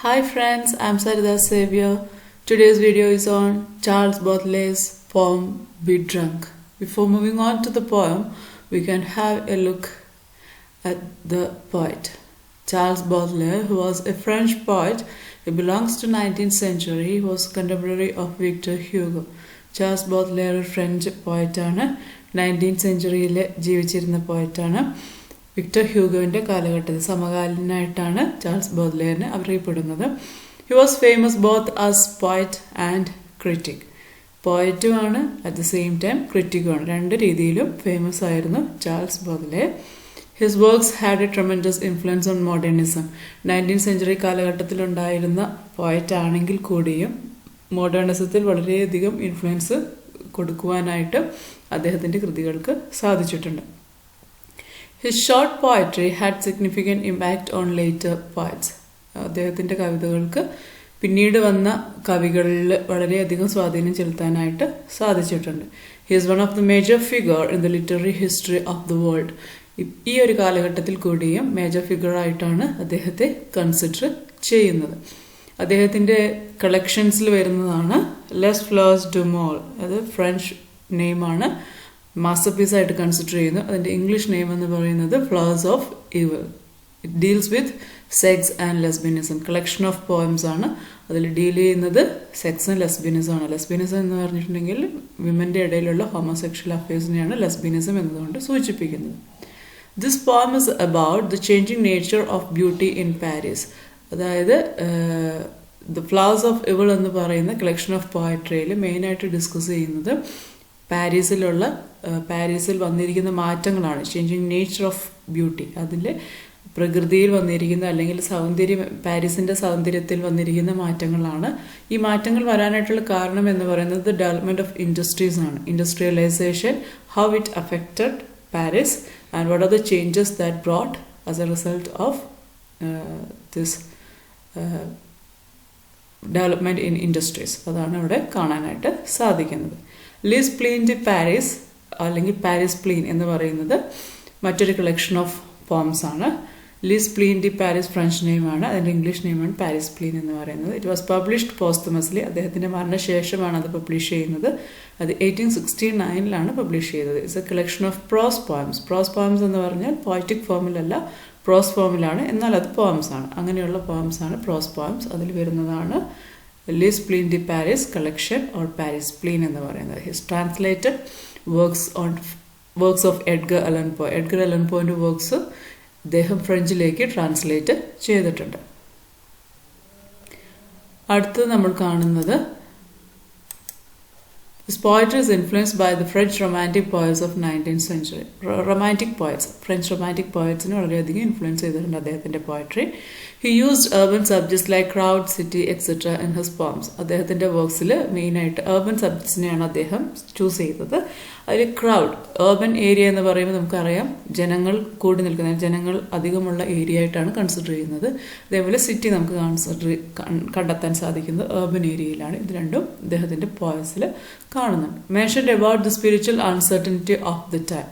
Hi friends, I'm Sarida Xavier. Today's video is on Charles Baudelaire's poem Be Drunk. Before moving on to the poem, we can have a look at the poet. Charles Baudelaire, who was a French poet, he belongs to 19th century. He was contemporary of Victor Hugo. Charles Baudelaire ഒരു French പോയറ്റാണ്. 19th സെഞ്ച്വറിയിൽ ജീവിച്ചിരുന്ന പോയറ്റാണ്. Victor ഹ്യൂഗോവിൻ്റെ കാലഘട്ടത്തിൽ സമകാലീനായിട്ടാണ് Charles ബോദ്ലെയറിനെ അറിയപ്പെടുന്നത്. He was famous both as poet and critic. പോയറ്റുമാണ് അറ്റ് ദ സെയിം ടൈം ക്രിറ്റിക്കുമാണ്. രണ്ട് രീതിയിലും ഫേമസ് ആയിരുന്നു Charles Baudelaire. His works had a tremendous influence on modernism. 19th century കാലഘട്ടത്തിലുണ്ടായിരുന്ന പോയറ്റ് ആണെങ്കിൽ കൂടിയും മോഡേണിസത്തിൽ വളരെയധികം ഇൻഫ്ലുവൻസ് കൊടുക്കുവാനായിട്ട് അദ്ദേഹത്തിൻ്റെ കൃതികൾക്ക് സാധിച്ചിട്ടുണ്ട്. His short poetry had significant impact on later poets. അദ്ദേഹത്തിൻ്റെ കവിതകൾക്ക് പിന്നീട് വന്ന കവികളിൽ വളരെയധികം സ്വാധീനം ചെലുത്താനായിട്ട് സാധിച്ചിട്ടുണ്ട്. He is one of the major figure in the literary history of the world. ഈ ഒരു കാലഘട്ടത്തിൽ കൂടിയും മേജർ ഫിഗർ ആയിട്ടാണ് അദ്ദേഹത്തെ കൺസിഡർ ചെയ്യുന്നത്. അദ്ദേഹത്തിൻ്റെ കളക്ഷൻസിൽ വരുന്നതാണ് ലെസ് ഫ്ലവേഴ്സ് ഡു മോൾ. അത് ഫ്രഞ്ച് നെയിമാണ്. മാസ്റ്റർ പീസ് ആയിട്ട് കൺസിഡർ ചെയ്യുന്നു. അതിൻ്റെ ഇംഗ്ലീഷ് നെയിം എന്ന് പറയുന്നത് flowers of evil. It deals with sex and lesbianism. Collection of poems ആണ്. അതിൽ ഡീൽ ചെയ്യുന്നത് സെക്സ് ആൻഡ് ലെസ്ബിനിസം ആണ്. ലെസ്ബിനിസം എന്ന് പറഞ്ഞിട്ടുണ്ടെങ്കിൽ വിമൻ്റെ ഇടയിലുള്ള ഹോമോസെക്ഷൽ അഫയേഴ്സിനെയാണ് ലെസ്ബിനിസം എന്നതുകൊണ്ട് സൂചിപ്പിക്കുന്നത്. This poem is about the changing nature of beauty in Paris. അതായത് ദ ഫ്ലവേഴ്സ് ഓഫ് ഇവൾ എന്ന് പറയുന്ന കളക്ഷൻ ഓഫ് പോയട്രിയിൽ മെയിനായിട്ട് ഡിസ്കസ് ചെയ്യുന്നത് പാരീസിൽ വന്നിരിക്കുന്ന മാറ്റങ്ങളാണ്. Changing nature of beauty. അതിൽ പ്രകൃതിയിൽ വന്നിരിക്കുന്ന അല്ലെങ്കിൽ പാരീസിൻ്റെ സൗന്ദര്യത്തിൽ വന്നിരിക്കുന്ന മാറ്റങ്ങളാണ്. ഈ മാറ്റങ്ങൾ വരാനായിട്ടുള്ള കാരണം എന്ന് പറയുന്നത് ഡെവലപ്മെൻറ്റ് ഓഫ് ഇൻഡസ്ട്രീസ് ആണ്. Industrialisation, how it affected Paris and what are the changes that brought as a result of this development in industries. അതാണ് ഇവിടെ കാണാനായിട്ട് സാധിക്കുന്നത്. ലിസ് പ്ലീൻ ഡി പാരീസ് അല്ലെങ്കിൽ പാരീസ് പ്ലീൻ എന്ന് പറയുന്നത് മറ്റൊരു കളക്ഷൻ ഓഫ് പോംസ് ആണ്. ലിസ് പ്ലീൻ ഡി പാരീസ് ഫ്രഞ്ച് നെയിമാണ്. അതിൻ്റെ ഇംഗ്ലീഷ് നെയിമാണ് പാരീസ് പ്ലീൻ എന്ന് പറയുന്നത്. It was published posthumously. അദ്ദേഹത്തിൻ്റെ മരണശേഷമാണ് അത് പബ്ലിഷ് ചെയ്യുന്നത്. അത് 1869 പബ്ലിഷ് ചെയ്തത്. It's a collection of prose poems. Prose poems എന്ന് പറഞ്ഞാൽ പോയറ്റിക് ഫോമിലല്ല, പ്രോസ് ഫോമിലാണ്. എന്നാൽ അത് പോയംസ് ആണ്. അങ്ങനെയുള്ള പോയംസ് ആണ് പ്രോസ് പോയംസ്. അതിൽ വരുന്നതാണ് ലിസ് പ്ലീൻ ഡി Paris collection or Paris spleen എന്ന് പറയുന്നത്. His translated works of Edgar Allan Poe. Edgar Allan പോയിൻ്റെ വർക്ക്സ് അദ്ദേഹം ഫ്രഞ്ചിലേക്ക് ട്രാൻസ്ലേറ്റ് ചെയ്തിട്ടുണ്ട്. അടുത്തത് നമ്മൾ കാണുന്നത് His poetry is influenced by the French romantic poets of 19th century. Romantic poets, French romantic poets വളരെയധികം ഇൻഫ്ലുവൻസ് ചെയ്തിട്ടുണ്ട് അദ്ദേഹത്തിൻ്റെ poetry. He used urban subjects like crowd, city, etc. in his poems. അദ്ദേഹത്തിൻ്റെ വർക്ക്സിൽ മെയിനായിട്ട് urban subjectsനെയാണ് അദ്ദേഹം choose ചെയ്തത്. അതിൽ crowd, urban area എന്ന് പറയുമ്പോൾ നമുക്കറിയാം ജനങ്ങൾ കൂടി നിൽക്കുന്ന, ജനങ്ങൾ അധികമുള്ള ഏരിയ ആയിട്ടാണ് കൺസിഡർ ചെയ്യുന്നത്. അതേപോലെ സിറ്റി നമുക്ക് കണ്ടെത്താൻ സാധിക്കുന്നത് urban ഏരിയയിലാണ്. ഇത് രണ്ടും അദ്ദേഹത്തിൻ്റെ പോയസിൽ കാണുന്നുണ്ട്. Mentioned about the spiritual uncertainty of the time.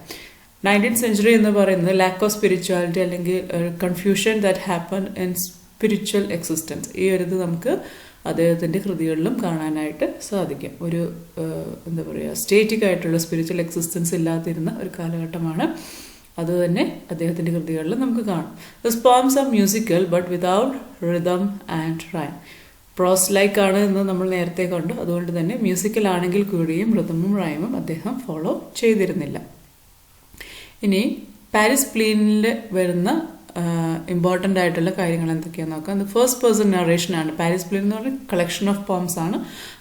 19th century എന്ന് പറയുന്നത് ലാക്ക് ഓഫ് സ്പിരിച്വാലിറ്റി അല്ലെങ്കിൽ confusion that happen in spiritual existence. ഈ ഒരു ഇത് നമുക്ക് അദ്ദേഹത്തിൻ്റെ കൃതികളിലും കാണാനായിട്ട് സാധിക്കും. ഒരു എന്താ പറയുക, സ്റ്റേറ്റിക് ആയിട്ടുള്ള സ്പിരിച്വൽ എക്സിസ്റ്റൻസ് ഇല്ലാതിരുന്ന ഒരു കാലഘട്ടമാണ്. അതുതന്നെ അദ്ദേഹത്തിൻ്റെ കൃതികളിൽ നമുക്ക് കാണാം. This poems are musical but without rhythm and rhyme. Prose like ആണ് എന്ന് നമ്മൾ നേരത്തെ കണ്ടു. അതുകൊണ്ട് തന്നെ മ്യൂസിക്കൽ ആണെങ്കിൽ കൂടിയും റിതമും റൈമും അദ്ദേഹം ഫോളോ ചെയ്തിരുന്നില്ല. ഇനി പാരീസ് പ്ലീനിൽ വരുന്ന ഇമ്പോർട്ടൻ്റ് ആയിട്ടുള്ള കാര്യങ്ങൾ എന്തൊക്കെയാണെന്ന് നോക്കാം. അത് ഫസ്റ്റ് പേഴ്സൺ നറേഷനാണ്. പാരീസ് പ്ലീൻ എന്ന് പറഞ്ഞാൽ കളക്ഷൻ ഓഫ് പോംസ് ആണ്.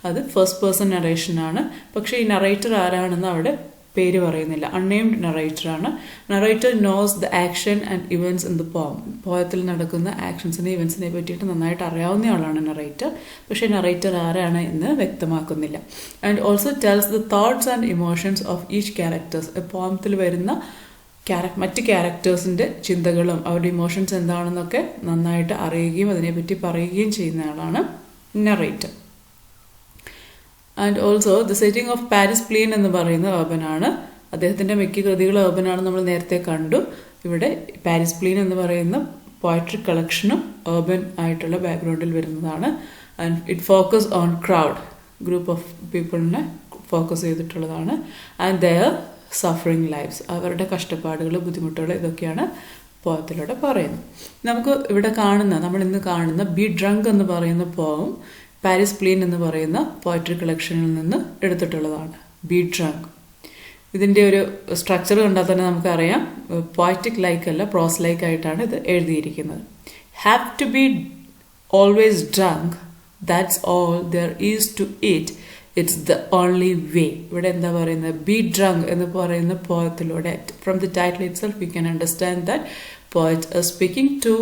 അത് ഫസ്റ്റ് പേഴ്സൺ നറേഷനാണ്. പക്ഷേ ഈ നറേറ്റർ ആരാണെന്ന് അവിടെ പേര് പറയുന്നില്ല. അൺനെയിംഡ് നറേറ്ററാണ്. Narrator knows the action and events in the poem. പോയത്തിൽ നടക്കുന്ന ആക്ഷൻസിനെ ഇവൻറ്റ്സിനെ പറ്റിയിട്ട് നന്നായിട്ട് അറിയാവുന്ന ആളാണ് നറേറ്റർ. പക്ഷേ നറേറ്റർ ആരാണ് എന്ന് വ്യക്തമാക്കുന്നില്ല. And also tells the thoughts and emotions of each characters. പോമത്തിൽ വരുന്ന മറ്റ് ക്യാരക്ടേഴ്സിൻ്റെ ചിന്തകളും അവരുടെ ഇമോഷൻസ് എന്താണെന്നൊക്കെ നന്നായിട്ട് അറിയുകയും അതിനെപ്പറ്റി പറയുകയും ചെയ്യുന്ന ആളാണ് narrator. And also the setting of Paris spleen എന്ന് പറയുന്ന urban. അദ്ദേഹത്തിൻ്റെ മിക്ക കൃതികൾ urban ആണ്. നമ്മൾ നേരത്തെ കണ്ടു. ഇവിടെ പാരീസ് പ്ലീൻ എന്ന് പറയുന്ന പോയട്രി കളക്ഷനും urban ആയിട്ടുള്ള ബാക്ക്ഗ്രൗണ്ടിൽ വരുന്നതാണ്. And it focus on crowd, group of പീപ്പിളിനെ ഫോക്കസ് ചെയ്തിട്ടുള്ളതാണ്. ആൻഡ് ദെയർ സഫറിങ് ലൈഫ്സ്, അവരുടെ കഷ്ടപ്പാടുകൾ, ബുദ്ധിമുട്ടുകൾ, ഇതൊക്കെയാണ് പോയത്തിലൂടെ പറയുന്നത്. നമുക്ക് ഇവിടെ നമ്മൾ ഇന്ന് കാണുന്ന ബി ഡ്രങ്ക് എന്ന് പറയുന്ന പോയം പാരിസ് പ്ലീൻ എന്ന് പറയുന്ന പോയട്രി കളക്ഷനിൽ നിന്ന് എടുത്തിട്ടുള്ളതാണ്. B drunk. ഇതിൻ്റെ ഒരു സ്ട്രക്ചർ കണ്ടാൽ തന്നെ നമുക്കറിയാം, പോയറ്റിക് ലൈക്ക് അല്ല, പ്രോസ് ലൈക്ക് ആയിട്ടാണ് ഇത് എഴുതിയിരിക്കുന്നത്. Have to be always drunk, that's all there is to it, it's the only way. ഇവിടെ എന്താ പറയുന്നത്? ബി ഡ്രങ്ക് എന്ന് പറയുന്ന പോയത്തിലൂടെ, from the title itself we can understand that poet is speaking to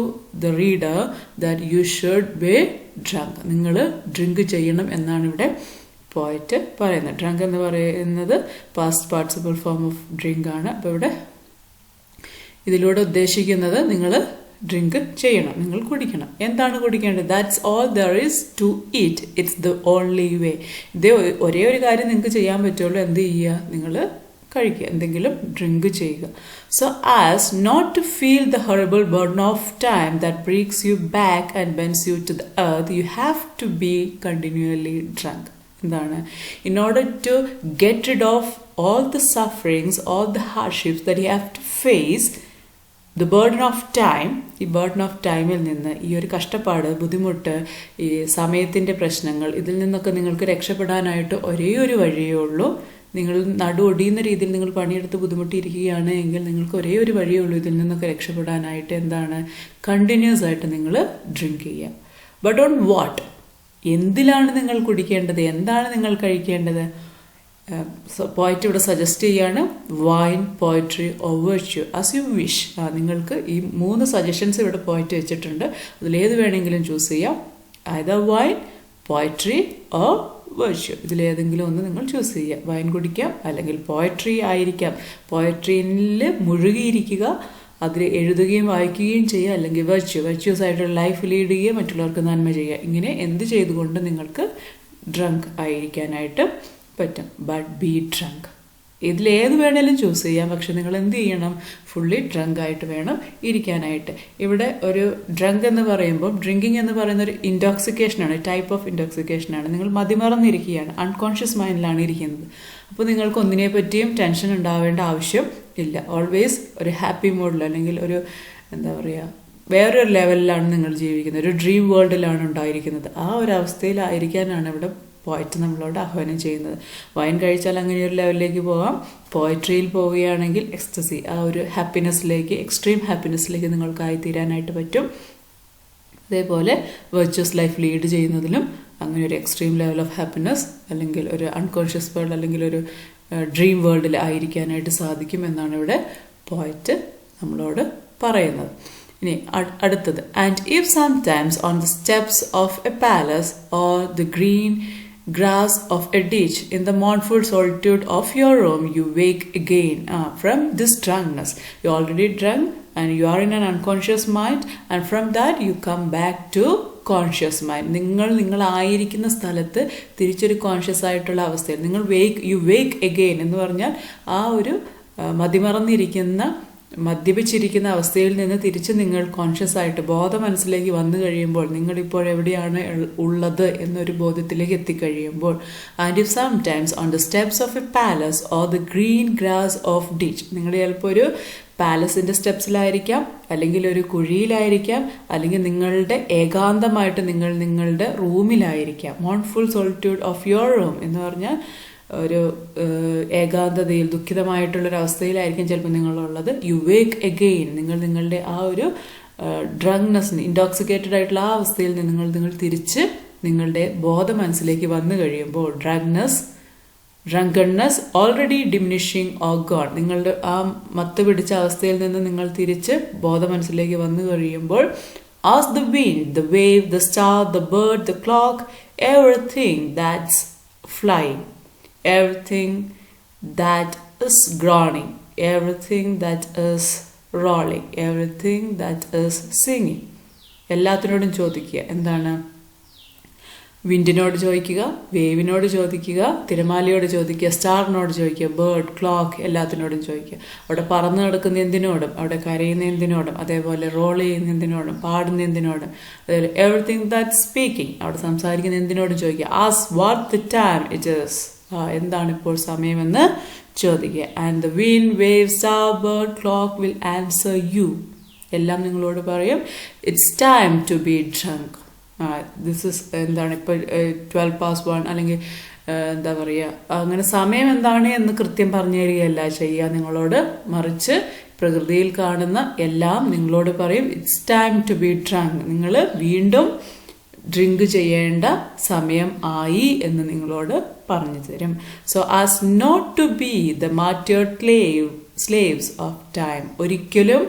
the reader that you should be drunk. നിങ്ങൾ drink ചെയ്യണം എന്നാണ് ഇവിടെ പോയറ്റ് പറയുന്നത്. ഡ്രങ്ക് എന്ന് പറയുന്നത് past participle form of drink ആണ്. അപ്പോൾ ഇവിടെ ഇതിലൂടെ ഉദ്ദേശിക്കുന്നത് നിങ്ങൾ ഡ്രിങ്ക് ചെയ്യണം, നിങ്ങൾ കുടിക്കണം. എന്താണ് കുടിക്കേണ്ടത്? That's all there is to it, it's the only way. ഇതേ ഒരേ ഒരു കാര്യം നിങ്ങൾക്ക് ചെയ്യാൻ പറ്റുള്ളൂ. എന്ത് ചെയ്യുക? നിങ്ങൾ കഴിക്കുക, എന്തെങ്കിലും ഡ്രിങ്ക് ചെയ്യുക. So as not to feel the horrible burden of time that breaks you back and bends you to the earth, you have to be continually drunk. എന്താണ്? In order to get rid of all the sufferings, all the hardships that you have to face, the burden of time, ഈ burden of ടൈമിൽ നിന്ന്, ഈ ഒരു കഷ്ടപ്പാട്, ബുദ്ധിമുട്ട്, ഈ സമയത്തിൻ്റെ പ്രശ്നങ്ങൾ, ഇതിൽ നിന്നൊക്കെ നിങ്ങൾക്ക് രക്ഷപ്പെടാനായിട്ട് ഒരേ ഒരു വഴിയേ ഉള്ളൂ. നിങ്ങൾ ഒടിയുന്ന രീതിയിൽ നിങ്ങൾ പണിയെടുത്ത് ബുദ്ധിമുട്ടിയിരിക്കുകയാണ് എങ്കിൽ നിങ്ങൾക്ക് ഒരേ ഒരു വഴിയേ ഉള്ളൂ ഇതിൽ നിന്നൊക്കെ രക്ഷപ്പെടാനായിട്ട്. എന്താണ്? കണ്ടിന്യൂസ് ആയിട്ട് നിങ്ങൾ ഡ്രിങ്ക് ചെയ്യുക. But on what? എന്തിലാണ് നിങ്ങൾ കുടിക്കേണ്ടത്? എന്താണ് നിങ്ങൾ കഴിക്കേണ്ടത്? പോയറ്റ് ഇവിടെ സജസ്റ്റ് ചെയ്യാണ്, wine, poetry or virtue as you wish. നിങ്ങൾക്ക് ഈ 3 സജഷൻസ് ഇവിടെ പോയറ്റ് വെച്ചിട്ടുണ്ട്. അതിലേത് വേണമെങ്കിലും ചൂസ് ചെയ്യാം. Either wine, poetry or virtue. ഇതിലേതെങ്കിലും ഒന്ന് നിങ്ങൾ ചൂസ് ചെയ്യുക. വൈൻ കുടിക്കാം, അല്ലെങ്കിൽ പോയട്രി ആയിരിക്കാം. പോയട്രിയിൽ മുഴുകിയിരിക്കുക, അതിൽ എഴുതുകയും വായിക്കുകയും ചെയ്യുക, അല്ലെങ്കിൽ വെർച്യൂസ് ആയിട്ടുള്ള ലൈഫ് ലീഡ് ചെയ്യുക, മറ്റുള്ളവർക്ക് നന്മ ചെയ്യുക. ഇങ്ങനെ എന്ത് ചെയ്തുകൊണ്ട് നിങ്ങൾക്ക് ഡ്രങ്ക് ആയിരിക്കാനായിട്ട് പറ്റും. But B drunk. ഇതിലേത് വേണേലും ചൂസ് ചെയ്യാം. പക്ഷെ നിങ്ങൾ എന്ത് ചെയ്യണം? ഫുള്ളി ഡ്രങ്ക് ആയിട്ട് വേണം ഇരിക്കാനായിട്ട്. ഇവിടെ ഒരു ഡ്രങ്ക് എന്ന് പറയുമ്പോൾ, ഡ്രിങ്കിങ് എന്ന് പറയുന്ന ഒരു ഇൻടോക്സിക്കേഷനാണ്, ടൈപ്പ് ഓഫ് ഇൻടോക്സിക്കേഷനാണ്. നിങ്ങൾ മതിമറന്നിരിക്കുകയാണ്, അൺകോൺഷ്യസ് മൈൻഡിലാണ് ഇരിക്കുന്നത്. അപ്പോൾ നിങ്ങൾക്ക് ഒന്നിനെ പറ്റിയും ടെൻഷൻ ഉണ്ടാവേണ്ട ആവശ്യം ഇല്ല. ഓൾവേസ് ഒരു ഹാപ്പി മൂഡിൽ, അല്ലെങ്കിൽ ഒരു എന്താ പറയുക, വേറൊരു ലെവലിലാണ് നിങ്ങൾ ജീവിക്കുന്നത്, ഒരു ഡ്രീം വേൾഡിലാണ് ഉണ്ടായിരിക്കുന്നത്. ആ ഒരു അവസ്ഥയിലായിരിക്കാനാണ് ഇവിടെ പോയറ്റ് നമ്മളോട് ആഹ്വാനം ചെയ്യുന്നത്. വൈൻ കഴിച്ചാൽ അങ്ങനെ ഒരു ലെവലിലേക്ക് പോകാം. പോയട്രിയിൽ പോവുകയാണെങ്കിൽ എക്സ്റ്റസി, ആ ഒരു ഹാപ്പിനെസ്സിലേക്ക്, എക്സ്ട്രീം ഹാപ്പിനെസ്സിലേക്ക് നിങ്ങൾക്കായിത്തീരാനായിട്ട് പറ്റും. അതേപോലെ വെർച്വസ് ലൈഫ് ലീഡ് ചെയ്യുന്നതിലും അങ്ങനെ ഒരു എക്സ്ട്രീം ലെവൽ ഓഫ് ഹാപ്പിനെസ്, അല്ലെങ്കിൽ ഒരു അൺകോൺഷ്യസ് വേൾഡ്, അല്ലെങ്കിൽ ഒരു ഡ്രീം വേൾഡിൽ ആയിരിക്കാനായിട്ട് സാധിക്കും എന്നാണ് ഇവിടെ പോയറ്റ് നമ്മളോട് പറയുന്നത്. ഇനി അടുത്തത്, and if sometimes on the steps of a palace or the green grass of a ditch in the mournful solitude of your room you wake again from this drunkenness. You already drunk and you are in an unconscious mind, and from that you come back to conscious mind. നിങ്ങളായിരിക്കുന്ന സ്ഥലത്ത് തിരിച്ചൊരു conscious ആയിട്ടുള്ള അവസ്ഥയിൽ നിങ്ങൾ U wake again എന്ന് പറഞ്ഞാൽ ആ ഒരു മദ്യപിച്ചിരിക്കുന്ന അവസ്ഥയിൽ നിന്ന് തിരിച്ച് നിങ്ങൾ കോൺഷ്യസ് ആയിട്ട് ബോധ മനസ്സിലേക്ക് വന്നു കഴിയുമ്പോൾ, നിങ്ങളിപ്പോൾ എവിടെയാണ് ഉള്ളത് എന്നൊരു ബോധത്തിലേക്ക് എത്തിക്കഴിയുമ്പോൾ, and if sometimes on the steps of a palace or the green grass of ditch, നിങ്ങൾ ചിലപ്പോൾ ഒരു പാലസിൻ്റെ സ്റ്റെപ്സിലായിരിക്കാം, അല്ലെങ്കിൽ ഒരു കുഴിയിലായിരിക്കാം, അല്ലെങ്കിൽ നിങ്ങളുടെ ഏകാന്തമായിട്ട് നിങ്ങളുടെ റൂമിലായിരിക്കാം. Mournful solitude of your room എന്ന് പറഞ്ഞാൽ ഒരു ഏകാന്തതയിൽ, ദുഃഖിതമായിട്ടുള്ളൊരവസ്ഥയിലായിരിക്കും ചിലപ്പോൾ നിങ്ങളുള്ളത്. യു വേക്ക് എഗെയിൻ, നിങ്ങളുടെ ആ ഒരു ഡ്രങ്ക്നെസ്, ഇൻടോക്സിക്കേറ്റഡ് ആയിട്ടുള്ള ആ അവസ്ഥയിൽ നിന്ന് നിങ്ങൾ തിരിച്ച് നിങ്ങളുടെ ബോധ മനസ്സിലേക്ക് വന്നു കഴിയുമ്പോൾ, drunkenness already diminishing or gone, നിങ്ങളുടെ ആ മത്ത് പിടിച്ച അവസ്ഥയിൽ നിന്ന് നിങ്ങൾ തിരിച്ച് ബോധ മനസ്സിലേക്ക് വന്നു കഴിയുമ്പോൾ, as the wind, the wave, the star, the bird, the clock, everything that's flying, everything that is groaning, everything that is rolling, everything that is singing. എല്ലാത്തിനോടും ചോദിക്കുക, എന്താണ്? വിൻഡിനോട് ചോദിക്കുക, വേവിനോട് ചോദിക്കുക, തിരമാലയോട് ചോദിക്കുക, സ്റ്റാറിനോട് ചോദിക്കുക, ബേർഡ്, ക്ലോക്ക് എല്ലാത്തിനോടും ചോദിക്കുക. അവിടെ പറന്ന് നടക്കുന്ന എന്തിനോടും, അവിടെ കരയുന്ന എന്തിനോടും, അതേപോലെ റോൾ ചെയ്യുന്ന എന്തിനോടും, പാടുന്ന എന്തിനോടും, അതേപോലെ എവറിത്തിങ് ദാറ്റ് സ്പീക്കിംഗ്, അവിടെ സംസാരിക്കുന്ന എന്തിനോടും ചോദിക്കുക. Ask what the time it is, എന്താണ് ഇപ്പോൾ സമയമെന്ന് ചോദിക്കുക. And the wind, wave, star, bird, clock will answer you. എല്ലാം നിങ്ങളോട് പറയും it's time to be drunk. This is എന്താണ് ഇപ്പോൾ 12 അല്ലെങ്കിൽ എന്താ പറയുക, അങ്ങനെ സമയം എന്താണ് എന്ന് കൃത്യം പറഞ്ഞു തരികയല്ല ചെയ്യുക നിങ്ങളോട്, മറിച്ച് പ്രകൃതിയിൽ കാണുന്ന എല്ലാം നിങ്ങളോട് പറയും it's time to be drunk. നിങ്ങൾ വീണ്ടും ഡ്രിങ്ക് ചെയ്യേണ്ട സമയം ആയി എന്ന് നിങ്ങളോട് പറഞ്ഞു തരും. So as not to be the martyred slaves of time. ഒരിക്കലും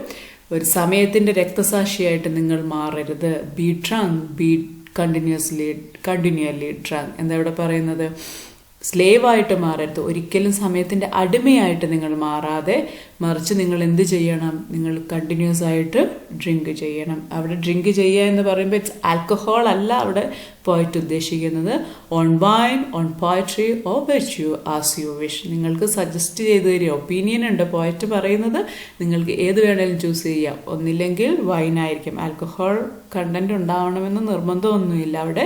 ഒരു സമയത്തിന്റെ രക്തസാക്ഷിയായിട്ട് നിങ്ങൾ മാറരുത്. Be drunk, be continually drunk. എന്താ ഇവിടെ പറയുന്നത്? സ്ലേവ് ആയിട്ട് മാറരുത്. ഒരിക്കലും സമയത്തിന്റെ അടിമയായിട്ട് നിങ്ങൾ മാറാതെ, മറിച്ച് നിങ്ങൾ എന്ത് ചെയ്യണം? നിങ്ങൾ കണ്ടിന്യൂസ് ആയിട്ട് ഡ്രിങ്ക് ചെയ്യണം. അവിടെ ഡ്രിങ്ക് ചെയ്യുക എന്ന് പറയുമ്പോൾ ഇറ്റ്സ് ആൽക്കഹോൾ അല്ല അവിടെ പോയിട്ട് ഉദ്ദേശിക്കുന്നത്. On wine, on poetry, or virtue as you wish. നിങ്ങൾക്ക് സജസ്റ്റ് ചെയ്ത് തരിക, ഒപ്പീനിയൻ ഉണ്ട്. പോയറ്റ് പറയുന്നത് നിങ്ങൾക്ക് ഏത് വേണേലും ചൂസ് ചെയ്യാം. ഒന്നില്ലെങ്കിൽ വൈൻ ആയിരിക്കും, ആൽക്കഹോൾ കണ്ടന്റ് ഉണ്ടാവണമെന്ന് നിർബന്ധമൊന്നുമില്ല. അവിടെ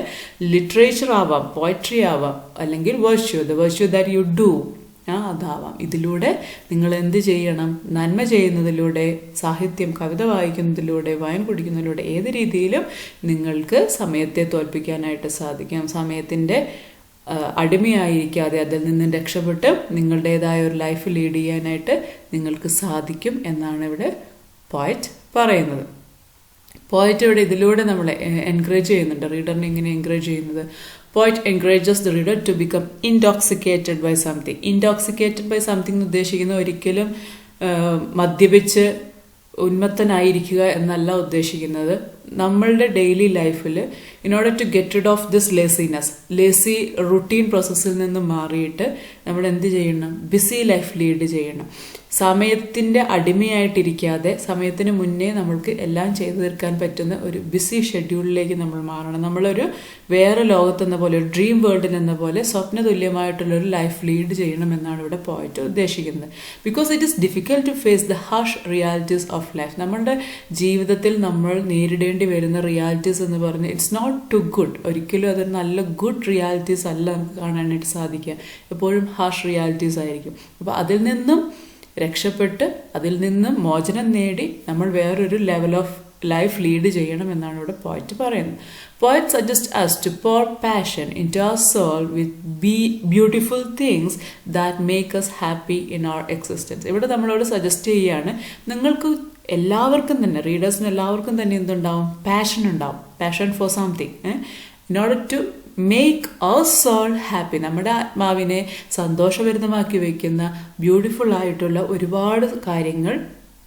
ലിറ്ററേച്ചർ ആവാം, പോയട്രി ആവാം, അല്ലെങ്കിൽ virtue, the virtue that you do, അതാവാം. ഇതിലൂടെ നിങ്ങൾ എന്ത് ചെയ്യണം? നന്മ ചെയ്യുന്നതിലൂടെ, സാഹിത്യം, കവിത വായിക്കുന്നതിലൂടെ, വൈൻ കുടിക്കുന്നതിലൂടെ, ഏത് രീതിയിലും നിങ്ങൾക്ക് സമയത്തെ തോൽപ്പിക്കാനായിട്ട് സാധിക്കും. സമയത്തിൻ്റെ അടിമയായിരിക്കാതെ അതിൽ നിന്നും രക്ഷപ്പെട്ട് നിങ്ങളുടേതായ ഒരു ലൈഫ് ലീഡ് ചെയ്യാനായിട്ട് നിങ്ങൾക്ക് സാധിക്കും എന്നാണ് ഇവിടെ പോയറ്റ് പറയുന്നത്. പോയറ്റ് ഇവിടെ ഇതിലൂടെ നമ്മളെ എൻകറേജ് ചെയ്യുന്നുണ്ട്. റീഡറിനെ ഇങ്ങനെ എൻകറേജ് ചെയ്യുന്നത്, poet encourages the reader to become intoxicated by something. Intoxicated by something എന്ന് ഉദ്ദേശിക്കുന്നത് ഒരിക്കലും മദ്യപിച്ച് ഉന്മത്തനായിരിക്കുക എന്നല്ല ഉദ്ദേശിക്കുന്നത്. നമ്മളുടെ ഡെയിലി ലൈഫിൽ in order to get rid of this lazy routine പ്രോസസ്സിൽ നിന്ന് മാറിയിട്ട് നമ്മൾ എന്ത് ചെയ്യണം? ബിസി ലൈഫ് ലീഡ് ചെയ്യണം. സമയത്തിൻ്റെ അടിമയായിട്ടിരിക്കാതെ സമയത്തിന് മുന്നേ നമ്മൾക്ക് എല്ലാം ചെയ്തു തീർക്കാൻ പറ്റുന്ന ഒരു ബിസി ഷെഡ്യൂളിലേക്ക് നമ്മൾ മാറണം. നമ്മളൊരു വേറെ ലോകത്തെന്ന പോലെ, ഒരു ഡ്രീം വേൾഡിൽ എന്ന പോലെ സ്വപ്നതുല്യമായിട്ടുള്ളൊരു ലൈഫ് ലീഡ് ചെയ്യണമെന്നാണ് ഇവിടെ പോയിട്ട് ഉദ്ദേശിക്കുന്നത്. Because it is difficult to face the harsh realities of life. നമ്മുടെ ജീവിതത്തിൽ നമ്മൾ നേരിടേണ്ടി വരുന്ന റിയാലിറ്റീസ് എന്ന് പറഞ്ഞ് ഇറ്റ്സ് നോട്ട് ടു ഗുഡ്. ഒരിക്കലും അതൊരു നല്ല ഗുഡ് റിയാലിറ്റീസ് അല്ല നമുക്ക് കാണാനായിട്ട് സാധിക്കുക. എപ്പോഴും ഹാർഷ് റിയാലിറ്റീസ് ആയിരിക്കും. അപ്പോൾ അതിൽ നിന്നും രക്ഷപ്പെട്ട്, അതിൽ നിന്ന് മോചനം നേടി നമ്മൾ വേറൊരു ലെവൽ ഓഫ് ലൈഫ് ലീഡ് ചെയ്യണം എന്നാണ് ഇവിടെ പോയറ്റ് പറയുന്നത്. Poet suggest us to pour passion into our soul with beautiful things that make us happy in our existence. ഇവിടെ നമ്മളോട് സജസ്റ്റ് ചെയ്യുകയാണ്, നിങ്ങൾക്ക് എല്ലാവർക്കും തന്നെ, റീഡേഴ്സിന് എല്ലാവർക്കും തന്നെ എന്തുണ്ടാവും? പാഷൻ ഉണ്ടാവും. Passion for something. In order to make our soul happy. നമ്മുടെ ആത്മാവിനെ സന്തോഷഭരിതമാക്കി വയ്ക്കുന്ന ബ്യൂട്ടിഫുൾ ആയിട്ടുള്ള ഒരുപാട് കാര്യങ്ങൾ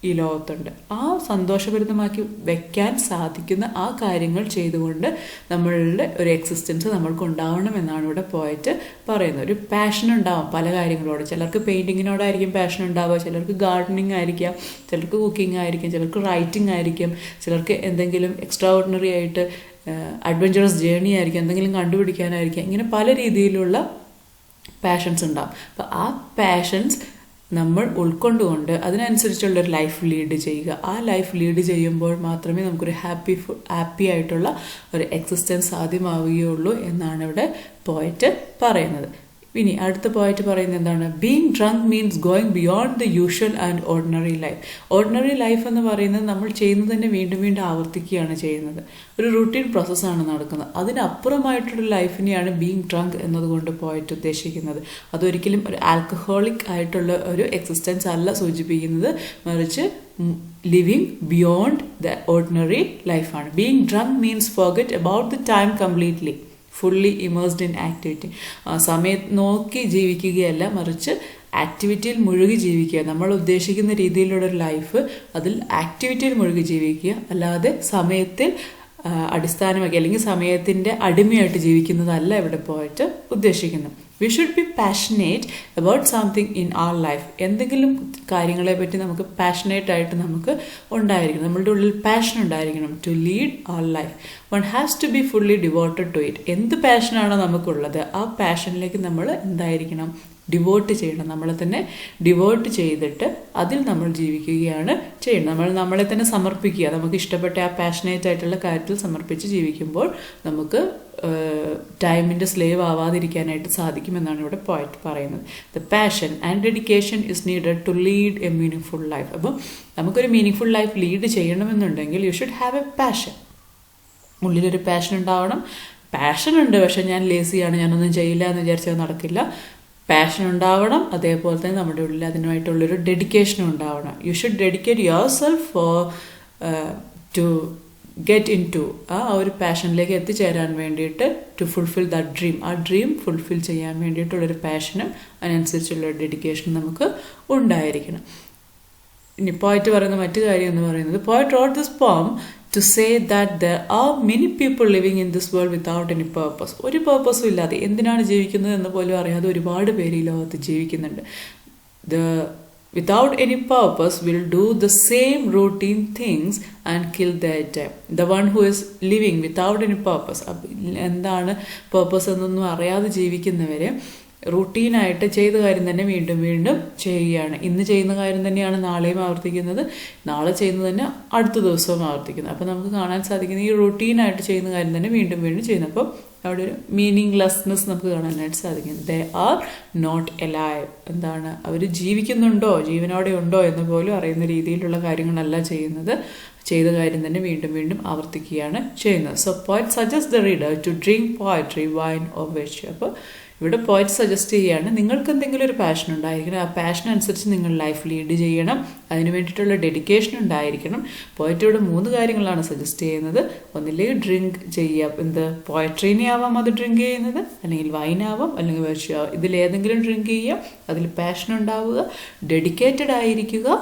ഈ ലോകത്തുണ്ട്. ആ സന്തോഷഭരിതമാക്കി വെക്കാൻ സാധിക്കുന്ന ആ കാര്യങ്ങൾ ചെയ്തുകൊണ്ട് നമ്മളുടെ ഒരു എക്സിസ്റ്റൻസ് നമ്മൾക്ക് ഉണ്ടാവണം എന്നാണ് ഇവിടെ പോയിട്ട് പറയുന്നത്. ഒരു പാഷൻ ഉണ്ടാവും പല കാര്യങ്ങളോട്. ചിലർക്ക് പെയിൻറ്റിങ്ങിനോടായിരിക്കും പാഷൻ ഉണ്ടാവുക, ചിലർക്ക് ഗാർഡനിങ് ആയിരിക്കാം, ചിലർക്ക് കുക്കിംഗ് ആയിരിക്കും, ചിലർക്ക് റൈറ്റിംഗ് ആയിരിക്കും, ചിലർക്ക് എന്തെങ്കിലും എക്സ്ട്രാ ഓർഡിനറി ആയിട്ട് അഡ്വഞ്ചറസ് ജേർണി ആയിരിക്കും, എന്തെങ്കിലും കണ്ടുപിടിക്കാനായിരിക്കും. ഇങ്ങനെ പല രീതിയിലുള്ള പാഷൻസ് ഉണ്ടാവും. അപ്പോൾ ആ പാഷൻസ് നമ്മൾ ഉൾക്കൊണ്ടുകൊണ്ട് അതിനനുസരിച്ചുള്ളൊരു ലൈഫ് ലീഡ് ചെയ്യുക. ആ ലൈഫ് ലീഡ് ചെയ്യുമ്പോൾ മാത്രമേ നമുക്കൊരു ഹാപ്പി ആയിട്ടുള്ള ഒരു എക്സിസ്റ്റൻസ് സാധ്യമാവുകയുള്ളൂ എന്നാണ് ഇവിടെ പോയറ്റ് പറയുന്നത്. ഇനി അടുത്ത പോയറ്റ് പറയുന്നത് എന്താണ്? Being drunk means going beyond the usual and ordinary life. Ordinary life എന്ന് പറയുന്നത് നമ്മൾ ചെയ്യുന്നത് തന്നെ വീണ്ടും വീണ്ടും ആവർത്തിക്കുകയാണ് ചെയ്യുന്നത്. ഒരു റൂട്ടീൻ പ്രോസസ്സാണ് നടക്കുന്നത്. അതിനപ്പുറമായിട്ടുള്ള ലൈഫിനെയാണ് ബീങ് ഡ്രങ്ക് എന്നതുകൊണ്ട് പോയറ്റ് ഉദ്ദേശിക്കുന്നത്. അതൊരിക്കലും ഒരു ആൽക്കഹോളിക് ആയിട്ടുള്ള ഒരു എക്സിസ്റ്റൻസ് അല്ല സൂചിപ്പിക്കുന്നത്, മറിച്ച് ലിവിങ് ബിയോണ്ട് ദ ഓർഡിനറി ലൈഫാണ്. Being drunk means forget about the time completely, fully immersed in activity. സമയം നോക്കി ജീവിക്കുകയല്ല, മറിച്ച് ആക്ടിവിറ്റിയിൽ മുഴുകി ജീവിക്കുക. നമ്മൾ ഉദ്ദേശിക്കുന്ന രീതിയിലുള്ള ഒരു ലൈഫ്, അതിൽ ആക്ടിവിറ്റിയിൽ മുഴുകി ജീവിക്കുക, അല്ലാതെ സമയത്തിൽ അടിസ്ഥാനമാക്കി അല്ലെങ്കിൽ സമയത്തിൻ്റെ അടിമയായിട്ട് ജീവിക്കുന്നതല്ല ഇവിടെ പോയിട്ട് ഉദ്ദേശിക്കുന്നത്. We should be passionate about something in our life. എന്തെങ്കിലും കാര്യങ്ങളെ പറ്റി നമുക്ക് പാഷനേറ്റ് ആയിട്ട് നമുക്ക് ഉണ്ടായിരിക്കണം, നമ്മളുടെ ഉള്ളിൽ പാഷൻ ഉണ്ടായിരിക്കണം. To lead our life one has to be fully devoted to it. എന്ത് പാഷനാണോ നമുക്കുള്ളത് ആ പാഷനിലേക്ക് നമ്മൾ എന്തായിരിക്കണം, ഡിവോട്ട് ചെയ്യണം. നമ്മളെ തന്നെ ഡിവോട്ട് ചെയ്തിട്ട് അതിൽ നമ്മൾ ജീവിക്കുകയാണ് ചെയ്യണം. നമ്മൾ നമ്മളെ തന്നെ സമർപ്പിക്കുക. നമുക്ക് ഇഷ്ടപ്പെട്ട ആ പാഷനേറ്റ് ആയിട്ടുള്ള കാര്യത്തിൽ സമർപ്പിച്ച് ജീവിക്കുമ്പോൾ നമുക്ക് ടൈമിൻ്റെ സ്ലേവ് ആവാതിരിക്കാനായിട്ട് സാധിക്കുമെന്നാണ് ഇവിടെ പോയിറ്റ് പറയുന്നത്. The passion and dedication is needed to lead a meaningful life. അപ്പം നമുക്കൊരു മീനിങ് ഫുൾ ലൈഫ് ലീഡ് ചെയ്യണമെന്നുണ്ടെങ്കിൽ you should have a passion. ഉള്ളിലൊരു പാഷൻ ഉണ്ടാവണം. പാഷൻ ഉണ്ട്, പക്ഷെ ഞാൻ ലേസിയാണ്, ഞാനൊന്നും ചെയ്യില്ല എന്ന് വിചാരിച്ചാൽ നടക്കില്ല. പാഷൻ ഉണ്ടാവണം, അതേപോലെ തന്നെ നമ്മുടെ ഉള്ളിൽ അതിനായിട്ടുള്ളൊരു ഡെഡിക്കേഷനും ഉണ്ടാവണം. You should dedicate yourself for to get into ആ ഒരു പാഷനിലേക്ക് എത്തിച്ചേരാൻ വേണ്ടിയിട്ട്, ടു ഫുൾഫിൽ ദ ഡ്രീം, ആ ഡ്രീം ഫുൾഫിൽ ചെയ്യാൻ വേണ്ടിയിട്ടുള്ളൊരു പാഷനും അതിനനുസരിച്ചുള്ള ഡെഡിക്കേഷനും നമുക്ക് ഉണ്ടായിരിക്കണം. ഇനി പോയിറ്റ് പറയുന്ന മറ്റു കാര്യം എന്ന് പറയുന്നത്, poet wrote this poem to say that there are many people living in this world without any purpose. ഒരു പേർപ്പസും ഇല്ലാതെ, എന്തിനാണ് ജീവിക്കുന്നത് എന്ന് പോലും അറിയാതെ ഒരുപാട് പേര് ഈ ലോകത്ത് ജീവിക്കുന്നുണ്ട്. Without any purpose will do the same routine things and kill their time. The one who is living without any purpose, എന്താണ് പേർപ്പസ് എന്നൊന്നും അറിയാതെ ജീവിക്കുന്നവരെ റൂട്ടീനായിട്ട് ചെയ്ത കാര്യം തന്നെ വീണ്ടും വീണ്ടും ചെയ്യുകയാണ്. ഇന്ന് ചെയ്യുന്ന കാര്യം തന്നെയാണ് നാളെയും ആവർത്തിക്കുന്നത്, നാളെ ചെയ്യുന്നത് തന്നെ അടുത്ത ദിവസവും ആവർത്തിക്കുന്നത്. അപ്പോൾ നമുക്ക് കാണാൻ സാധിക്കുന്നത് ഈ റൂട്ടീനായിട്ട് ചെയ്യുന്ന കാര്യം തന്നെ വീണ്ടും വീണ്ടും ചെയ്യുന്നത്. അപ്പോൾ അവിടെ ഒരു മീനിങ്ലെസ്നെസ് നമുക്ക് കാണാനായിട്ട് സാധിക്കും. They are not alive. എന്താണ്, അവർ ജീവിക്കുന്നുണ്ടോ, ജീവനോടെ ഉണ്ടോ എന്ന് പോലും അറിയുന്ന രീതിയിലുള്ള കാര്യങ്ങളല്ല ചെയ്യുന്നത്, ചെയ്ത കാര്യം തന്നെ വീണ്ടും വീണ്ടും ആവർത്തിക്കുകയാണ് ചെയ്യുന്നത്. So poet suggest the reader to drink poetry, wine or virtue. അപ്പോൾ ഇവിടെ പോയിറ്റ് സജസ്റ്റ് ചെയ്യുകയാണ്, നിങ്ങൾക്ക് എന്തെങ്കിലും ഒരു പാഷൻ ഉണ്ടായിരിക്കണം, ആ പാഷൻ അനുസരിച്ച് നിങ്ങൾ ലൈഫ് ലീഡ് ചെയ്യണം, അതിന് വേണ്ടിയിട്ടുള്ള ഡെഡിക്കേഷൻ ഉണ്ടായിരിക്കണം. പോയിറ്റ് ഇവിടെ 3 കാര്യങ്ങളാണ് സജസ്റ്റ് ചെയ്യുന്നത്. ഒന്നില്ലെങ്കിൽ ഡ്രിങ്ക് ചെയ്യുക, പോയട്രീനെ ആവാം അത് ഡ്രിങ്ക് ചെയ്യുന്നത്, അല്ലെങ്കിൽ വൈനാവാം, അല്ലെങ്കിൽ വെർച്യു ആവാം. ഇതിലേതെങ്കിലും ഡ്രിങ്ക് ചെയ്യുക, അതിൽ പാഷൻ ഉണ്ടാവുക, ഡെഡിക്കേറ്റഡ് ആയിരിക്കുക,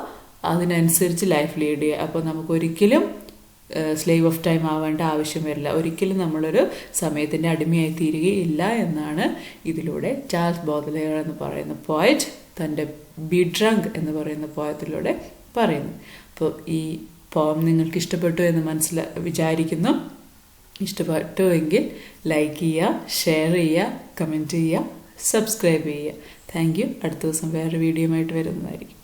അതിനനുസരിച്ച് ലൈഫ് ലീഡ് ചെയ്യുക. അപ്പോൾ നമുക്കൊരിക്കലും സ്ലേവ് ഓഫ് ടൈം ആവേണ്ട ആവശ്യം വരില്ല, ഒരിക്കലും നമ്മളൊരു സമയത്തിൻ്റെ അടിമയായി തീരുകയില്ല എന്നാണ് ഇതിലൂടെ ചാൾസ് ബോഡ്ലെയർ എന്ന് പറയുന്ന പോയറ്റ് തൻ്റെ ബി ഡ്രങ്ക് എന്ന് പറയുന്ന പോയത്തിലൂടെ പറയുന്നു. അപ്പോൾ ഈ പോം നിങ്ങൾക്ക് ഇഷ്ടപ്പെട്ടു എന്ന് വിചാരിക്കുന്നു. ഇഷ്ടപ്പെട്ടുവെങ്കിൽ ലൈക്ക് ചെയ്യുക, ഷെയർ ചെയ്യുക, കമൻറ്റ് ചെയ്യുക, സബ്സ്ക്രൈബ് ചെയ്യുക. Thank you. അടുത്ത ദിവസം വേറൊരു വീഡിയോയുമായിട്ട് വരുന്നതായിരിക്കും.